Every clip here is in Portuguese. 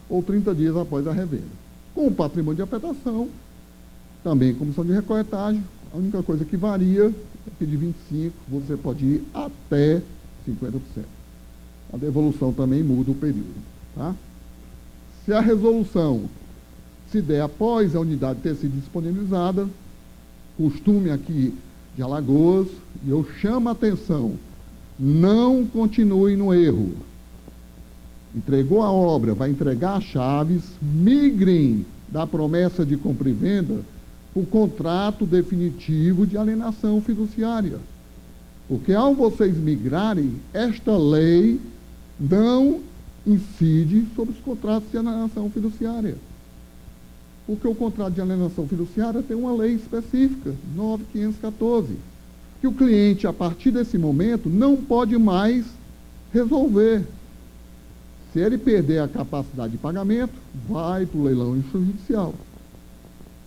ou 30 dias após a revenda. Com o patrimônio de afetação, também comissão de recolhetagem, a única coisa que varia é que de 25% você pode ir até 50%. A devolução também muda o período. Tá? Se a resolução se der após a unidade ter sido disponibilizada, costume aqui de Alagoas, e eu chamo a atenção, não continue no erro. Entregou a obra, vai entregar as chaves, migrem da promessa de compra e venda para o contrato definitivo de alienação fiduciária. Porque ao vocês migrarem, esta lei não incide sobre os contratos de alienação fiduciária. Porque o contrato de alienação fiduciária tem uma lei específica, 9.514, que o cliente, a partir desse momento, não pode mais resolver. Se ele perder a capacidade de pagamento, vai para o leilão extrajudicial.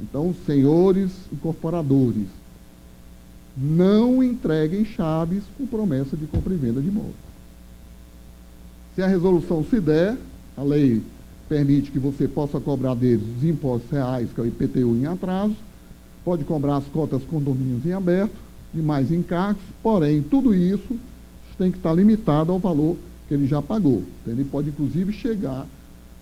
Então, senhores incorporadores, não entreguem chaves com promessa de compra e venda de imóvel. Se a resolução se der, a lei permite que você possa cobrar deles os impostos reais, que é o IPTU em atraso, pode cobrar as cotas condomínios em aberto, demais encargos, porém, tudo isso tem que estar limitado ao valor que ele já pagou. Então, ele pode, inclusive, chegar,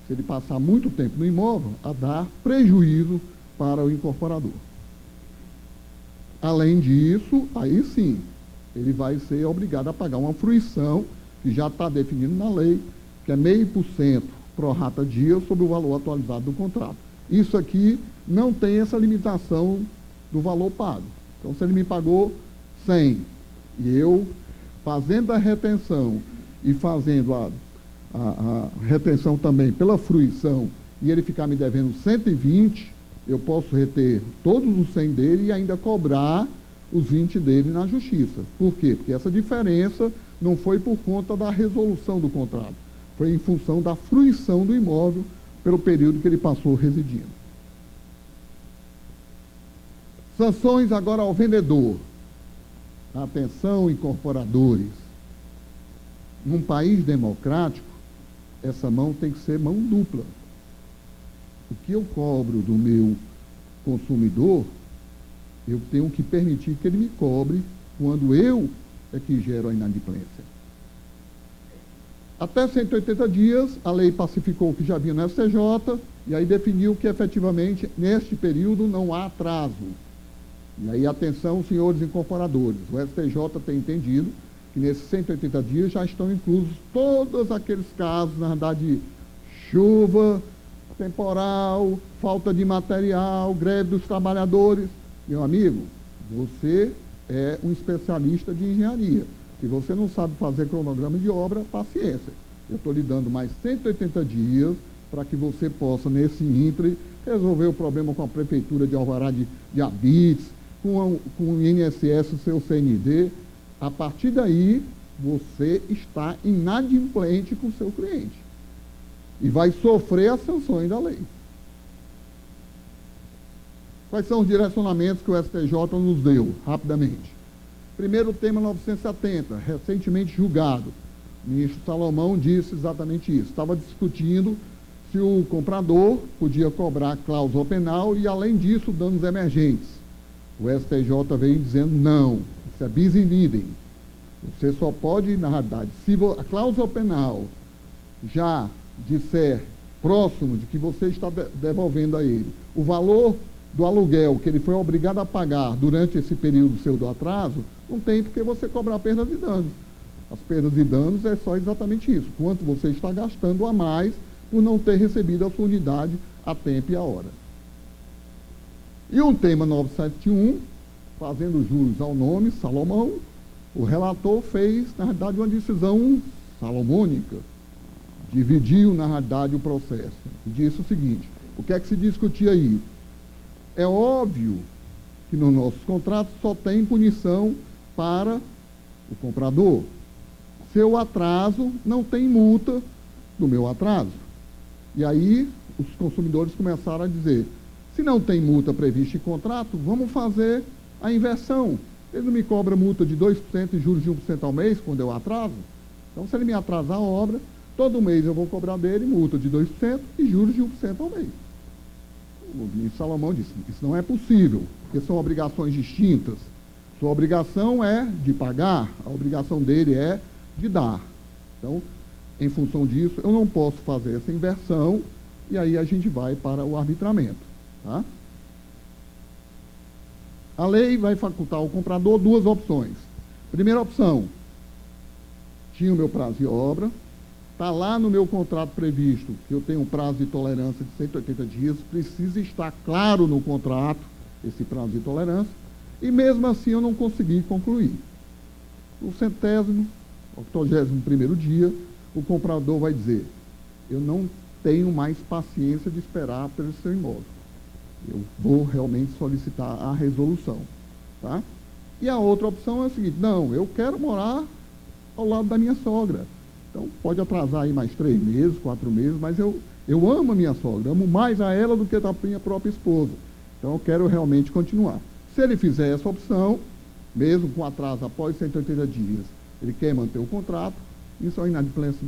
se ele passar muito tempo no imóvel, a dar prejuízo para o incorporador. Além disso, aí sim, ele vai ser obrigado a pagar uma fruição, que já está definido na lei, que é 0,5% pro rata dia sobre o valor atualizado do contrato. Isso aqui não tem essa limitação do valor pago. Então, se ele me pagou 100 e eu, fazendo a retenção e fazendo a retenção também pela fruição, e ele ficar me devendo 120, eu posso reter todos os 100 dele e ainda cobrar os 20 dele na justiça. Por quê? Porque essa diferença não foi por conta da resolução do contrato, foi em função da fruição do imóvel pelo período que ele passou residindo. Sanções agora ao vendedor. Atenção, incorporadores. Num país democrático, essa mão tem que ser mão dupla. O que eu cobro do meu consumidor, eu tenho que permitir que ele me cobre quando eu é que gero a inadimplência. Até 180 dias, a lei pacificou o que já havia no STJ e aí definiu que, efetivamente, neste período não há atraso. E aí, atenção, senhores incorporadores, o STJ tem entendido que nesses 180 dias já estão inclusos todos aqueles casos, na verdade, de chuva, temporal, falta de material, greve dos trabalhadores. Meu amigo, você é um especialista de engenharia. Se você não sabe fazer cronograma de obra, paciência. Eu estou lhe dando mais 180 dias para que você possa, nesse íntere, resolver o problema com a Prefeitura de Alvará de Habites, com o INSS, o seu CND. A partir daí, você está inadimplente com o seu cliente. E vai sofrer as sanções da lei. Quais são os direcionamentos que o STJ nos deu, rapidamente? Primeiro, o tema 970, recentemente julgado. O ministro Salomão disse exatamente isso. Estava discutindo se o comprador podia cobrar cláusula penal e, além disso, danos emergentes. O STJ veio dizendo não, isso é bis in idem. Você só pode, na realidade, se a cláusula penal já disser próximo de que você está devolvendo a ele o valor do aluguel que ele foi obrigado a pagar durante esse período seu do atraso, não tem porque você cobrar perdas e danos. As perdas e danos é só exatamente isso, quanto você está gastando a mais por não ter recebido a sua unidade a tempo e a hora. E um tema 971, fazendo jus ao nome, Salomão, o relator fez, na realidade, uma decisão salomônica, dividiu, na realidade, o processo. E disse o seguinte, o que é que se discutia aí? É óbvio que nos nossos contratos só tem punição para o comprador. Seu atraso não tem multa do meu atraso. E aí os consumidores começaram a dizer, se não tem multa prevista em contrato, vamos fazer a inversão. Ele não me cobra multa de 2% e juros de 1% ao mês quando eu atraso. Então, se ele me atrasar a obra, todo mês eu vou cobrar dele multa de 2% e juros de 1% ao mês. O ministro Salomão disse, isso não é possível, porque são obrigações distintas. Sua obrigação é de pagar, a obrigação dele é de dar. Então, em função disso, eu não posso fazer essa inversão, e aí a gente vai para o arbitramento. Tá? A lei vai facultar ao comprador duas opções. Primeira opção, tinha o meu prazo de obra, está lá no meu contrato previsto que eu tenho um prazo de tolerância de 180 dias, precisa estar claro no contrato esse prazo de tolerância, e mesmo assim eu não consegui concluir. No 81º dia, o comprador vai dizer, eu não tenho mais paciência de esperar pelo seu imóvel. Eu vou realmente solicitar a resolução. Tá? E a outra opção é a seguinte, não, eu quero morar ao lado da minha sogra. Então, pode atrasar aí mais 3 meses, 4 meses, mas eu amo a minha sogra, amo mais a ela do que a minha própria esposa. Então, eu quero realmente continuar. Se ele fizer essa opção, mesmo com atraso após 180 dias, ele quer manter o contrato, isso é uma inadimplência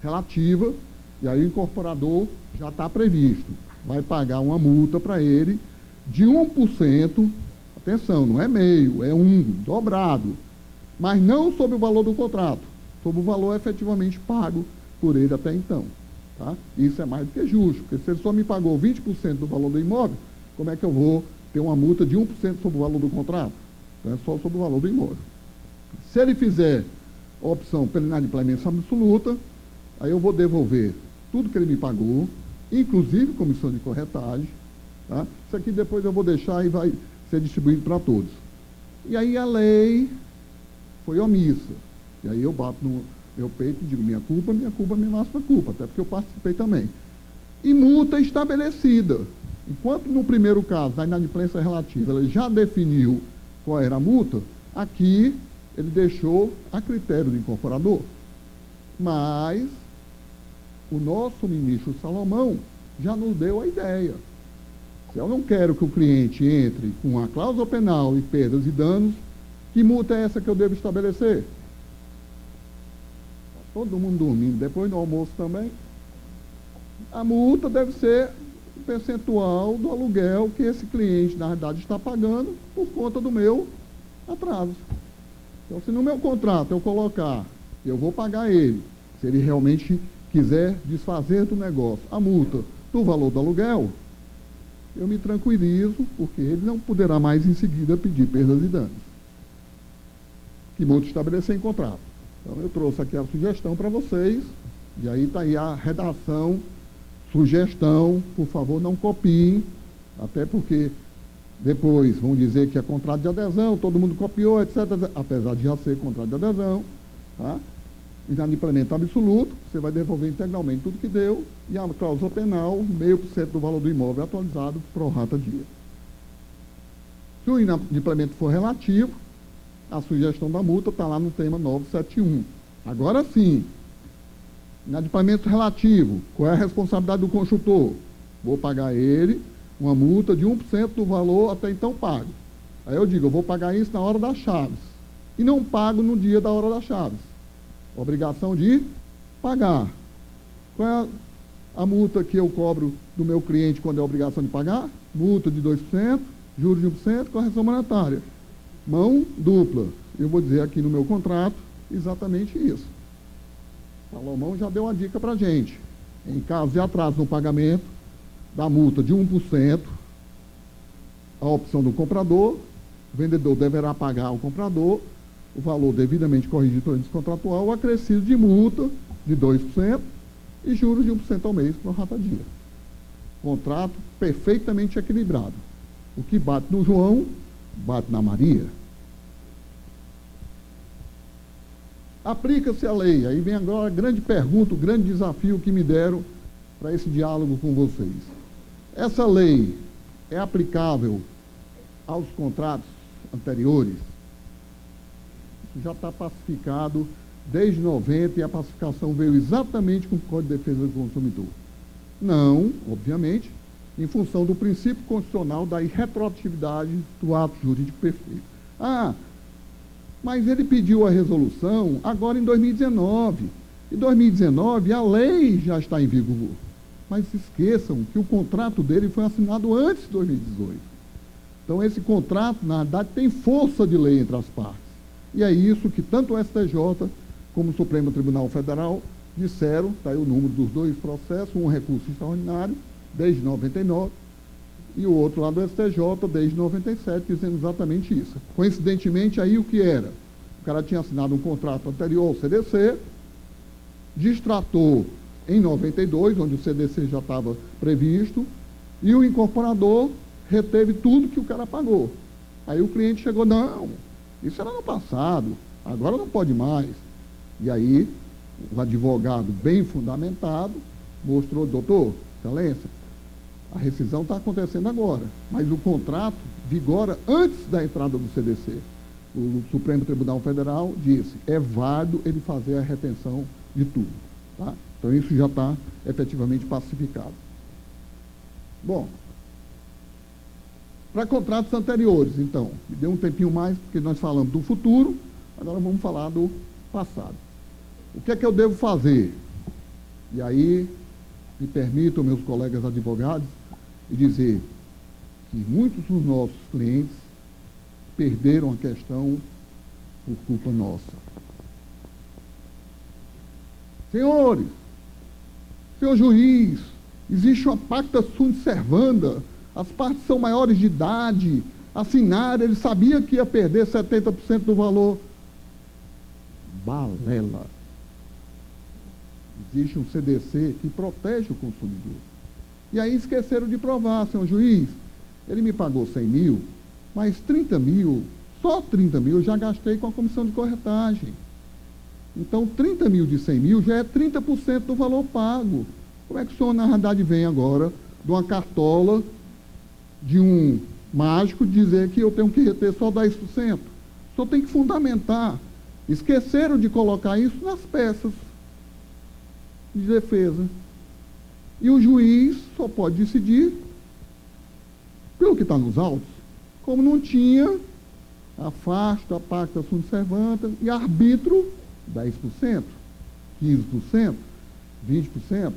relativa, e aí o incorporador já está previsto. Vai pagar uma multa para ele de 1%, atenção, não é meio, é 1, dobrado, mas não sobre o valor do contrato, sobre o valor efetivamente pago por ele até então. Tá? Isso é mais do que justo, porque se ele só me pagou 20% do valor do imóvel, como é que eu vou ter uma multa de 1% sobre o valor do contrato? Então é só sobre o valor do imóvel. Se ele fizer a opção pela inadimplência absoluta, aí eu vou devolver tudo que ele me pagou, inclusive comissão de corretagem. Tá? Isso aqui depois eu vou deixar e vai ser distribuído para todos. E aí a lei foi omissa. E aí eu bato no meu peito e digo, minha culpa, minha máxima culpa, até porque eu participei também. E multa estabelecida. Enquanto no primeiro caso, da inadimplência relativa, ele já definiu qual era a multa, aqui ele deixou a critério do incorporador. Mas o nosso ministro Salomão já nos deu a ideia. Se eu não quero que o cliente entre com a cláusula penal e perdas e danos, que multa é essa que eu devo estabelecer? Está todo mundo dormindo, depois do almoço também. A multa deve ser o percentual do aluguel que esse cliente, na verdade, está pagando por conta do meu atraso. Então, se no meu contrato eu colocar, eu vou pagar ele, se ele realmente quiser desfazer do negócio, a multa do valor do aluguel, eu me tranquilizo, porque ele não poderá mais em seguida pedir perdas e danos. Que multa estabelecer em contrato. Então, eu trouxe aqui a sugestão para vocês, e aí está aí a redação, sugestão, por favor, não copiem, até porque depois vão dizer que é contrato de adesão, todo mundo copiou, etc., apesar de já ser contrato de adesão, tá? Inadimplemento absoluto, você vai devolver integralmente tudo que deu, e a cláusula penal, 0,5% do valor do imóvel atualizado pro rata dia. Se o inadimplemento for relativo, a sugestão da multa está lá no tema 971. Agora sim, inadimplemento relativo, qual é a responsabilidade do construtor? Vou pagar ele uma multa de 1% do valor até então pago. Aí eu digo, eu vou pagar isso na hora das chaves, e não pago no dia da hora das chaves. Obrigação de pagar. Qual é a multa que eu cobro do meu cliente quando é obrigação de pagar? Multa de 2%, juros de 1%, correção monetária. Mão dupla. Eu vou dizer aqui no meu contrato exatamente isso. Salomão já deu uma dica para a gente. Em caso de atraso no pagamento da multa de 1%, a opção do comprador, o vendedor deverá pagar ao comprador o valor devidamente corrigido pelo índice contratual, acrescido de multa de 2% e juros de 1% ao mês para o rata dia. Contrato perfeitamente equilibrado. O que bate no João, bate na Maria. Aplica-se a lei. Aí vem agora a grande pergunta, o grande desafio que me deram para esse diálogo com vocês. Essa lei é aplicável aos contratos anteriores? Já está pacificado desde 90 e a pacificação veio exatamente com o Código de Defesa do Consumidor. Não, obviamente, em função do princípio constitucional da irretroatividade do ato jurídico perfeito. Ah, mas ele pediu a resolução agora em 2019 Em 2019, a lei já está em vigor. Mas se esqueçam que o contrato dele foi assinado antes de 2018. Então, esse contrato, na verdade, tem força de lei entre as partes. E é isso que tanto o STJ como o Supremo Tribunal Federal disseram, está aí o número dos dois processos, um recurso extraordinário, desde 99, e o outro lá do STJ, desde 97, dizendo exatamente isso. Coincidentemente, aí o que era? O cara tinha assinado um contrato anterior ao CDC, distratou em 92, onde o CDC já estava previsto, e o incorporador reteve tudo que o cara pagou. Aí o cliente chegou, não, isso era no passado, agora não pode mais. E aí, o advogado bem fundamentado mostrou, doutor, excelência, a rescisão está acontecendo agora, mas o contrato vigora antes da entrada do CDC. O Supremo Tribunal Federal disse, é válido ele fazer a retenção de tudo. Tá? Então, isso já está efetivamente pacificado. Bom, para contratos anteriores, então, me deu um tempinho mais, porque nós falamos do futuro, agora vamos falar do passado. O que é que eu devo fazer? E aí, me permitam, meus colegas advogados, e dizer que muitos dos nossos clientes perderam a questão por culpa nossa. Senhores, senhor juiz, existe uma pacta sunt servanda, as partes são maiores de idade, assinaram, ele sabia que ia perder 70% do valor. Balela. Existe um CDC que protege o consumidor. E aí esqueceram de provar, senhor juiz, ele me pagou 100 mil, mas 30 mil, só 30 mil eu já gastei com a comissão de corretagem. Então, 30 mil de 100 mil já é 30% do valor pago. Como é que o senhor, na verdade, vem agora de uma cartola de um mágico dizer que eu tenho que reter só 10%? O senhor tem que fundamentar. Esqueceram de colocar isso nas peças de defesa. E o juiz só pode decidir pelo que está nos autos. Como não tinha, afasta, pacta sunt servanda e arbítrio 10%, 15%, 20%.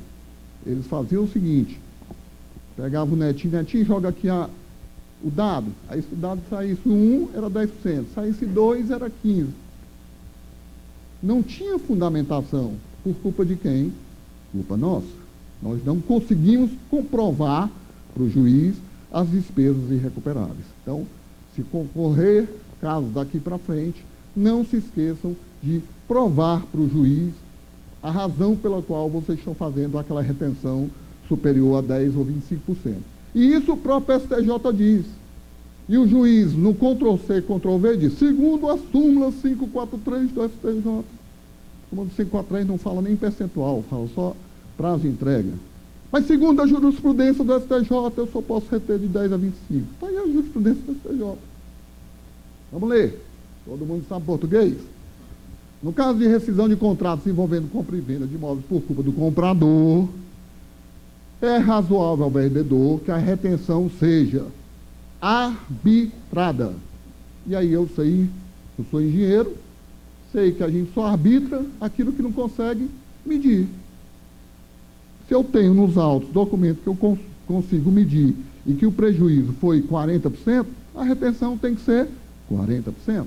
Eles faziam o seguinte, pegava o netinho, joga aqui o dado. Aí se o dado saísse 1, era 10%, saísse 2, era 15%. Não tinha fundamentação. Por culpa de quem? Culpa nossa. Nós não conseguimos comprovar para o juiz as despesas irrecuperáveis. Então, se concorrer casos daqui para frente, não se esqueçam de provar para o juiz a razão pela qual vocês estão fazendo aquela retenção superior a 10% ou 25%. E isso o próprio STJ diz. E o juiz, no Ctrl+C, Ctrl+V, diz, segundo a súmula 543 do STJ. A súmula 543 não fala nem em percentual, fala só prazo de entrega. Mas segundo a jurisprudência do STJ, eu só posso reter de 10 a 25. Está aí a jurisprudência do STJ. Vamos ler. Todo mundo sabe português? No caso de rescisão de contratos envolvendo compra e venda de imóveis por culpa do comprador, é razoável ao vendedor que a retenção seja arbitrada. E aí eu sei, eu sou engenheiro, sei que a gente só arbitra aquilo que não consegue medir. Se eu tenho nos autos documentos que eu consigo medir e que o prejuízo foi 40%, a retenção tem que ser 40%.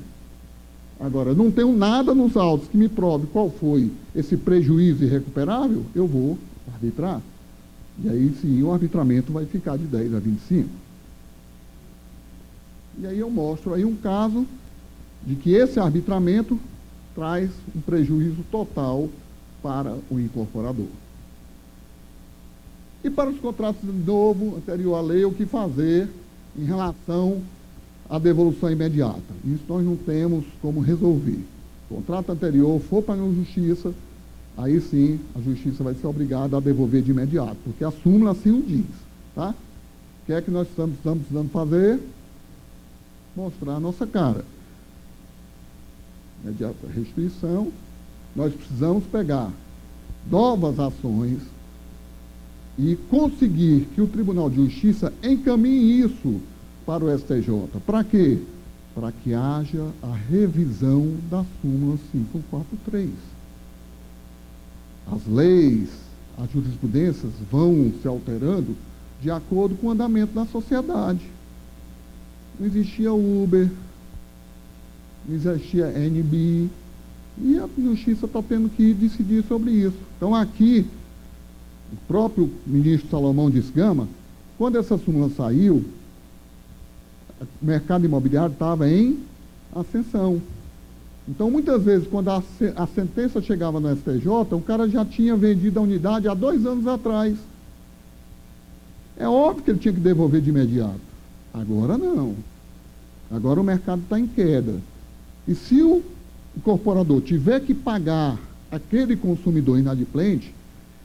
Agora, não tenho nada nos autos que me prove qual foi esse prejuízo irrecuperável, eu vou arbitrar. E aí sim o arbitramento vai ficar de 10 a 25. E aí eu mostro aí um caso de que esse arbitramento traz um prejuízo total para o incorporador. E para os contratos de novo, anterior à lei, o que fazer em relação à devolução imediata? Isso nós não temos como resolver. O contrato anterior for para a justiça, aí sim a justiça vai ser obrigada a devolver de imediato, porque a súmula assim o diz. Tá? O que é que nós estamos precisando fazer? Mostrar a nossa cara. Imediata restituição, nós precisamos pegar novas ações e conseguir que o Tribunal de Justiça encaminhe isso para o STJ. Para quê? Para que haja a revisão da súmula 543. as leis, as jurisprudências vão se alterando de acordo com o andamento da sociedade. Não existia Uber, não existia NB, e a justiça está tendo que decidir sobre isso. Então, aqui, o próprio ministro Salomão disse, Gama, quando essa súmula saiu, o mercado imobiliário estava em ascensão. Então, muitas vezes, quando a sentença chegava no STJ, o cara já tinha vendido a unidade há 2 anos atrás. É óbvio que ele tinha que devolver de imediato. Agora não. Agora o mercado está em queda. E se o incorporador tiver que pagar aquele consumidor inadimplente,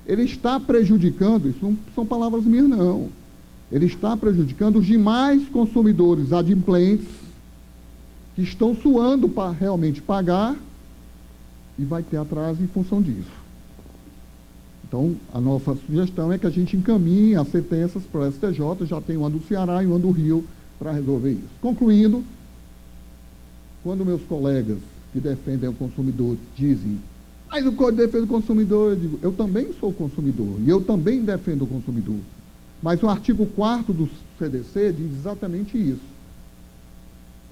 ele está prejudicando, isso não são palavras minhas não, ele está prejudicando os demais consumidores adimplentes que estão suando para realmente pagar e vai ter atraso em função disso. Então, a nossa sugestão é que a gente encaminhe as sentenças para o STJ, já tem uma do Ceará e uma do Rio para resolver isso. Concluindo, quando meus colegas que defendem o consumidor dizem, mas o Código de Defesa do Consumidor, eu digo, eu também sou consumidor e eu também defendo o consumidor. Mas o artigo 4º do CDC diz exatamente isso.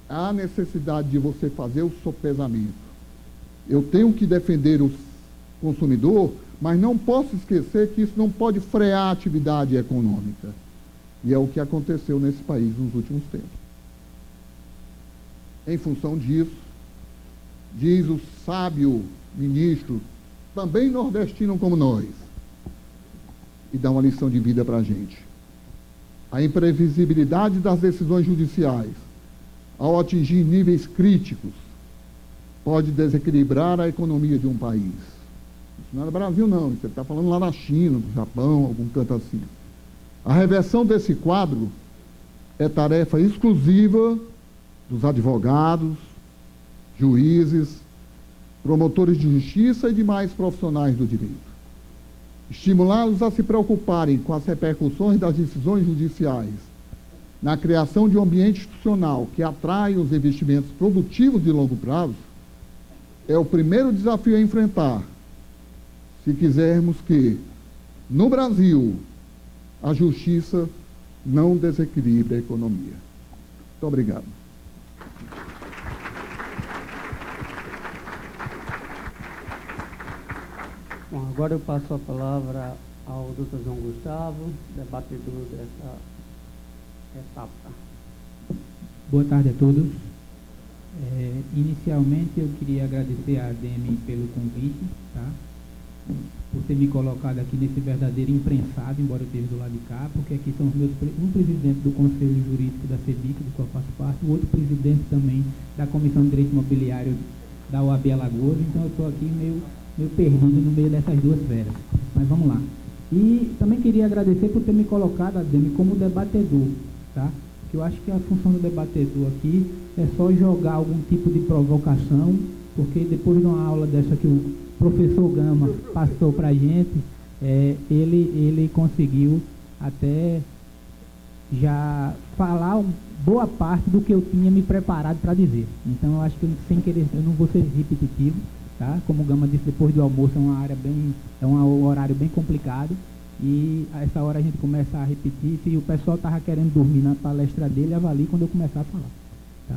Há necessidade de você fazer o sopesamento. Eu tenho que defender o consumidor, mas não posso esquecer que isso não pode frear a atividade econômica. E é o que aconteceu nesse país nos últimos tempos. Em função disso, diz o sábio ministro, também nordestino como nós, e dá uma lição de vida para a gente. A imprevisibilidade das decisões judiciais, ao atingir níveis críticos, pode desequilibrar a economia de um país. Isso não é no Brasil, não. Isso ele está falando lá na China, no Japão, algum canto assim. A reversão desse quadro é tarefa exclusiva dos advogados, juízes, promotores de justiça e demais profissionais do direito. Estimulá-los a se preocuparem com as repercussões das decisões judiciais na criação de um ambiente institucional que atrai os investimentos produtivos de longo prazo é o primeiro desafio a enfrentar, se quisermos que, no Brasil, a justiça não desequilibre a economia. Muito obrigado. Bom, agora eu passo a palavra ao Dr. João Gustavo, debatedor dessa etapa. Boa tarde a todos. Inicialmente eu queria agradecer a ADM pelo convite, tá? Por ter me colocado aqui nesse verdadeiro imprensado, embora eu esteja do lado de cá, porque aqui são um presidente do Conselho Jurídico da CEBIC, do qual faço parte, o outro presidente também da Comissão de Direito Imobiliário da OAB Alagoas, então eu estou aqui meio perdido no meio dessas duas feras. Mas vamos lá. E também queria agradecer por ter me colocado, ADM, como debatedor, tá? Que eu acho que a função do debatedor aqui é só jogar algum tipo de provocação, porque depois de uma aula dessa que o professor Gama passou para a gente, ele conseguiu até já falar boa parte do que eu tinha me preparado para dizer. Então, eu acho que, sem querer, eu não vou ser repetitivo, tá? Como o Gama disse, depois do almoço é um horário bem complicado, e a essa hora a gente começa a repetir. Se o pessoal estava querendo dormir na palestra dele, avalie quando eu começar a falar. Tá?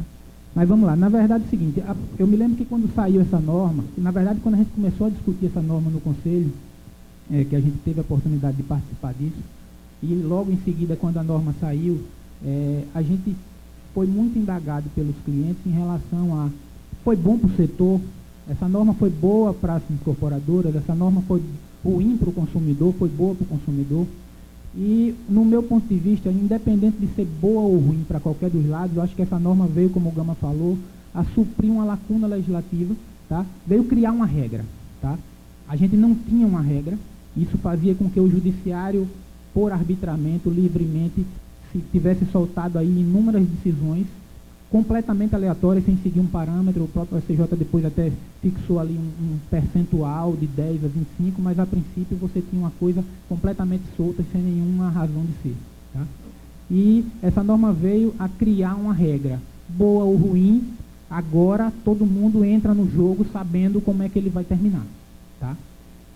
Mas vamos lá, na verdade é o seguinte, eu me lembro que quando saiu essa norma, na verdade quando a gente começou a discutir essa norma no Conselho, que a gente teve a oportunidade de participar disso, e logo em seguida quando a norma saiu, a gente foi muito indagado pelos clientes em relação a, foi bom para o setor, essa norma foi boa para as incorporadoras, essa norma foi ruim para o consumidor, foi boa para o consumidor. E, no meu ponto de vista, independente de ser boa ou ruim para qualquer dos lados, eu acho que essa norma veio, como o Gama falou, a suprir uma lacuna legislativa, tá? Veio criar uma regra. Tá? A gente não tinha uma regra, isso fazia com que o judiciário, por arbitramento, livremente, se tivesse soltado aí inúmeras decisões completamente aleatórias, sem seguir um parâmetro. O próprio STJ depois até fixou ali um percentual de 10 a 25, mas a princípio você tinha uma coisa completamente solta, sem nenhuma razão de ser. Tá? E essa norma veio a criar uma regra, boa ou ruim, agora todo mundo entra no jogo sabendo como é que ele vai terminar. Tá?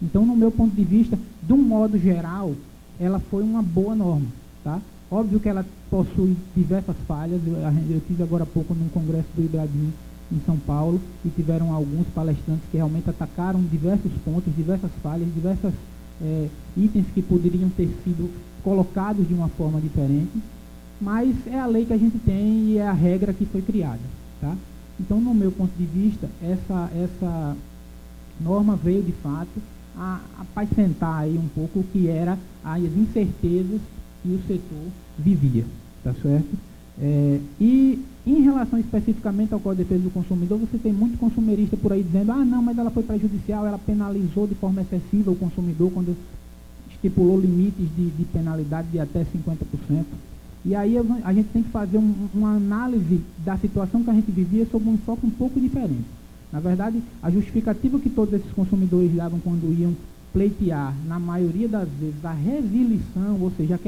Então, no meu ponto de vista, de um modo geral, ela foi uma boa norma, tá? Óbvio que ela possui diversas falhas. Eu tive agora há pouco num congresso do IBRADIM em São Paulo e tiveram alguns palestrantes que realmente atacaram diversos pontos, diversas falhas, diversos itens que poderiam ter sido colocados de uma forma diferente, mas é a lei que a gente tem e é a regra que foi criada, tá? Então, no meu ponto de vista, essa norma veio de fato a apacentar aí um pouco o que era as incertezas que o setor vivia, tá certo? E em relação especificamente ao Código de Defesa do Consumidor, você tem muito consumerista por aí dizendo, não, mas ela foi prejudicial, ela penalizou de forma excessiva o consumidor quando estipulou limites de penalidade de até 50%. E aí a gente tem que fazer uma análise da situação que a gente vivia sob um enfoque um pouco diferente. Na verdade, a justificativa que todos esses consumidores davam quando iam pleitear, na maioria das vezes, a resilição, ou seja,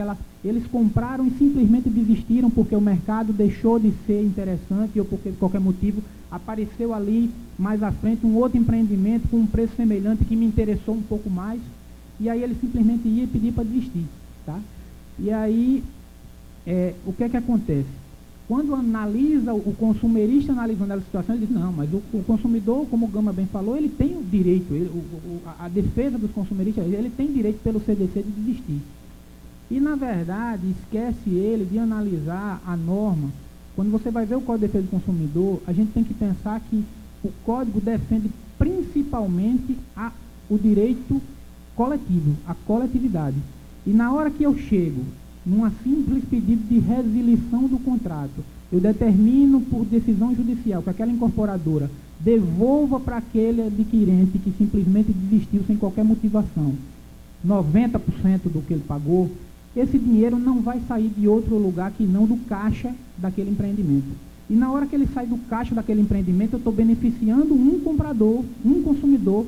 eles compraram e simplesmente desistiram porque o mercado deixou de ser interessante ou porque, por qualquer motivo, apareceu ali, mais à frente, um outro empreendimento com um preço semelhante que me interessou um pouco mais, e aí ele simplesmente ia pedir para desistir, tá? E aí, o que é que acontece? Quando analisa, o consumerista analisando a situação, ele diz, não, mas o consumidor, como o Gama bem falou, ele tem o direito, a defesa dos consumeristas, ele tem direito pelo CDC de desistir. E, na verdade, esquece ele de analisar a norma. Quando você vai ver o Código de Defesa do Consumidor, a gente tem que pensar que o Código defende principalmente o direito coletivo, a coletividade. E na hora que eu chego numa simples pedido de resilição do contrato, eu determino por decisão judicial que aquela incorporadora devolva para aquele adquirente que simplesmente desistiu sem qualquer motivação 90% do que ele pagou, esse dinheiro não vai sair de outro lugar que não do caixa daquele empreendimento. E na hora que ele sai do caixa daquele empreendimento, eu estou beneficiando um comprador, um consumidor,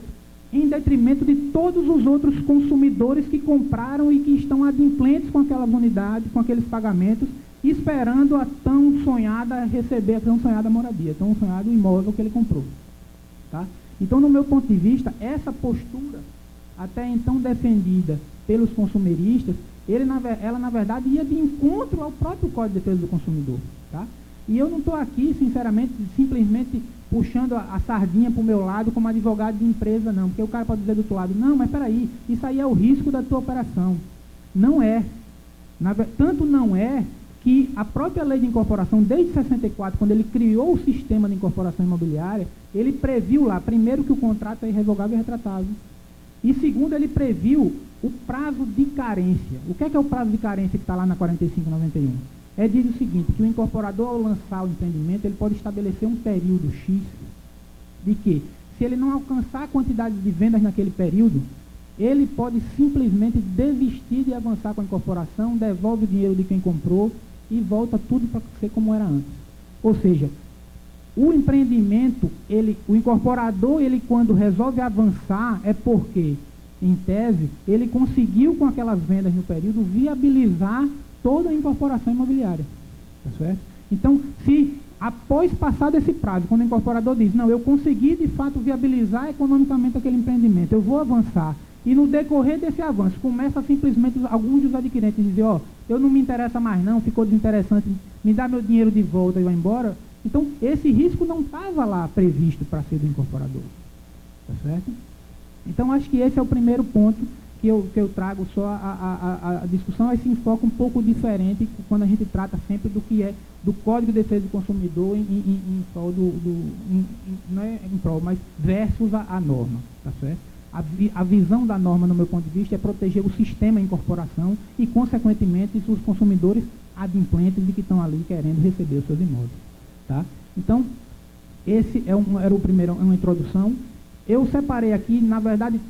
em detrimento de todos os outros consumidores que compraram e que estão adimplentes com aquelas unidades, com aqueles pagamentos, esperando a tão sonhada receber a tão sonhada moradia, tão sonhado imóvel que ele comprou. Tá? Então, no meu ponto de vista, essa postura, até então defendida pelos consumeristas, ela na verdade ia de encontro ao próprio Código de Defesa do Consumidor. Tá? E eu não estou aqui, sinceramente, simplesmente puxando a sardinha para o meu lado como advogado de empresa, não. Porque o cara pode dizer do outro lado, não, mas peraí, isso aí é o risco da tua operação. Não é. Tanto não é que a própria lei de incorporação, desde 64, quando ele criou o sistema de incorporação imobiliária, ele previu lá, primeiro, que o contrato é irrevogável e retratável. E segundo, ele previu o prazo de carência. O que é o prazo de carência que está lá na 4591? Diz o seguinte, que o incorporador, ao lançar o empreendimento, ele pode estabelecer um período X de que, se ele não alcançar a quantidade de vendas naquele período, ele pode simplesmente desistir de avançar com a incorporação, devolve o dinheiro de quem comprou e volta tudo para ser como era antes. Ou seja, o empreendimento, o incorporador, quando resolve avançar, é porque, em tese, ele conseguiu com aquelas vendas no período viabilizar toda a incorporação imobiliária. Tá certo? Então, se após passado esse prazo, quando o incorporador diz, não, eu consegui de fato viabilizar economicamente aquele empreendimento, eu vou avançar, e no decorrer desse avanço, começa simplesmente alguns dos adquirentes dizer, eu não me interessa mais não, ficou desinteressante, me dá meu dinheiro de volta e vai embora. Então, esse risco não estava lá previsto para ser do incorporador. Tá certo? Então, acho que esse é o primeiro ponto que eu trago só a discussão, esse enfoque um pouco diferente quando a gente trata sempre do que é do Código de Defesa do Consumidor em prol não é em prol, mas versus a norma, tá certo? A visão da norma, no meu ponto de vista, é proteger o sistema de incorporação e, consequentemente, os consumidores adimplentes e que estão ali querendo receber os seus imóveis, tá? Então, esse era o primeiro, uma introdução. Eu separei aqui, na verdade,